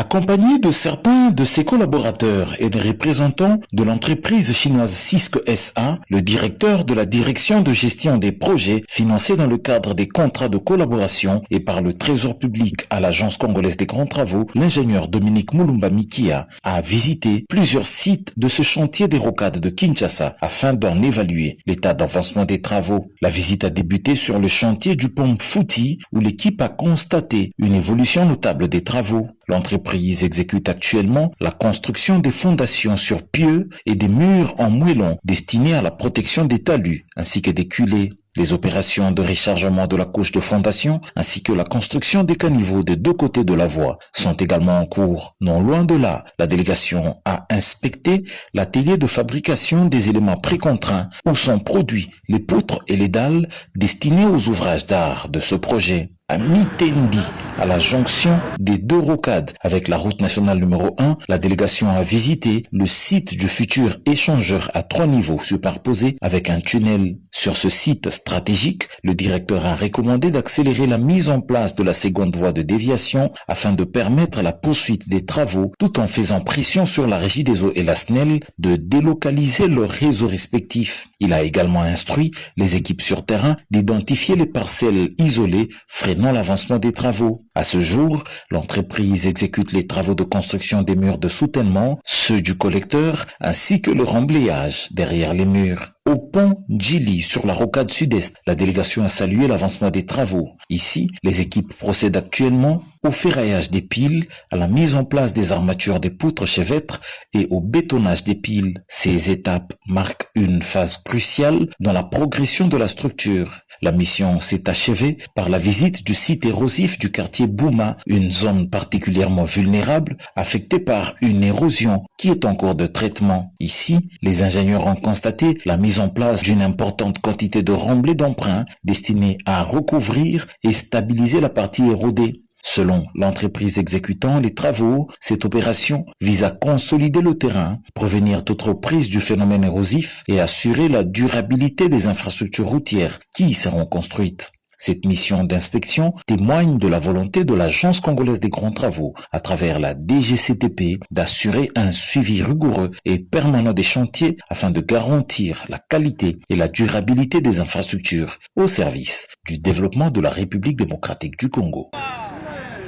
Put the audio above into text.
Accompagné de certains de ses collaborateurs et des représentants de l'entreprise chinoise Cisco SA, le directeur de la direction de gestion des projets financés dans le cadre des contrats de collaboration et par le Trésor public à l'Agence congolaise des grands travaux, l'ingénieur Dominique Mulumba Mikia a visité plusieurs sites de ce chantier des rocades de Kinshasa afin d'en évaluer l'état d'avancement des travaux. La visite a débuté sur le chantier du pont Fouti où l'équipe a constaté une évolution notable des travaux. L'entreprise exécute actuellement la construction des fondations sur pieux et des murs en moellon destinés à la protection des talus ainsi que des culées. Les opérations de rechargement de la couche de fondation ainsi que la construction des caniveaux des deux côtés de la voie sont également en cours. Non loin de là, la délégation a inspecté l'atelier de fabrication des éléments précontraints où sont produits les poutres et les dalles destinés aux ouvrages d'art de ce projet. À Mitendi, à la jonction des deux rocades avec la route nationale numéro 1, la délégation a visité le site du futur échangeur à 3 niveaux superposés avec un tunnel. Sur ce site stratégique, le directeur a recommandé d'accélérer la mise en place de la seconde voie de déviation afin de permettre la poursuite des travaux tout en faisant pression sur la Régie des eaux et la SNEL de délocaliser leurs réseaux respectifs. Il a également instruit les équipes sur terrain d'identifier les parcelles isolées freinant l'avancement des travaux. À ce jour, l'entreprise exécute les travaux de construction des murs de soutènement, ceux du collecteur, ainsi que le remblayage derrière les murs. Au pont Djili, sur la rocade sud-est, la délégation a salué l'avancement des travaux. Ici, les équipes procèdent actuellement au ferraillage des piles, à la mise en place des armatures des poutres chevêtres et au bétonnage des piles. Ces étapes marquent une phase cruciale dans la progression de la structure. La mission s'est achevée par la visite du site érosif du quartier Bouma, une zone particulièrement vulnérable affectée par une érosion qui est en cours de traitement. Ici, les ingénieurs ont constaté la mise en place d'une importante quantité de remblais d'emprunt destinés à recouvrir et stabiliser la partie érodée. Selon l'entreprise exécutant les travaux, cette opération vise à consolider le terrain, prévenir toute reprise du phénomène érosif et assurer la durabilité des infrastructures routières qui y seront construites. Cette mission d'inspection témoigne de la volonté de l'Agence congolaise des grands travaux, à travers la DGCTP, d'assurer un suivi rigoureux et permanent des chantiers afin de garantir la qualité et la durabilité des infrastructures au service du développement de la République démocratique du Congo.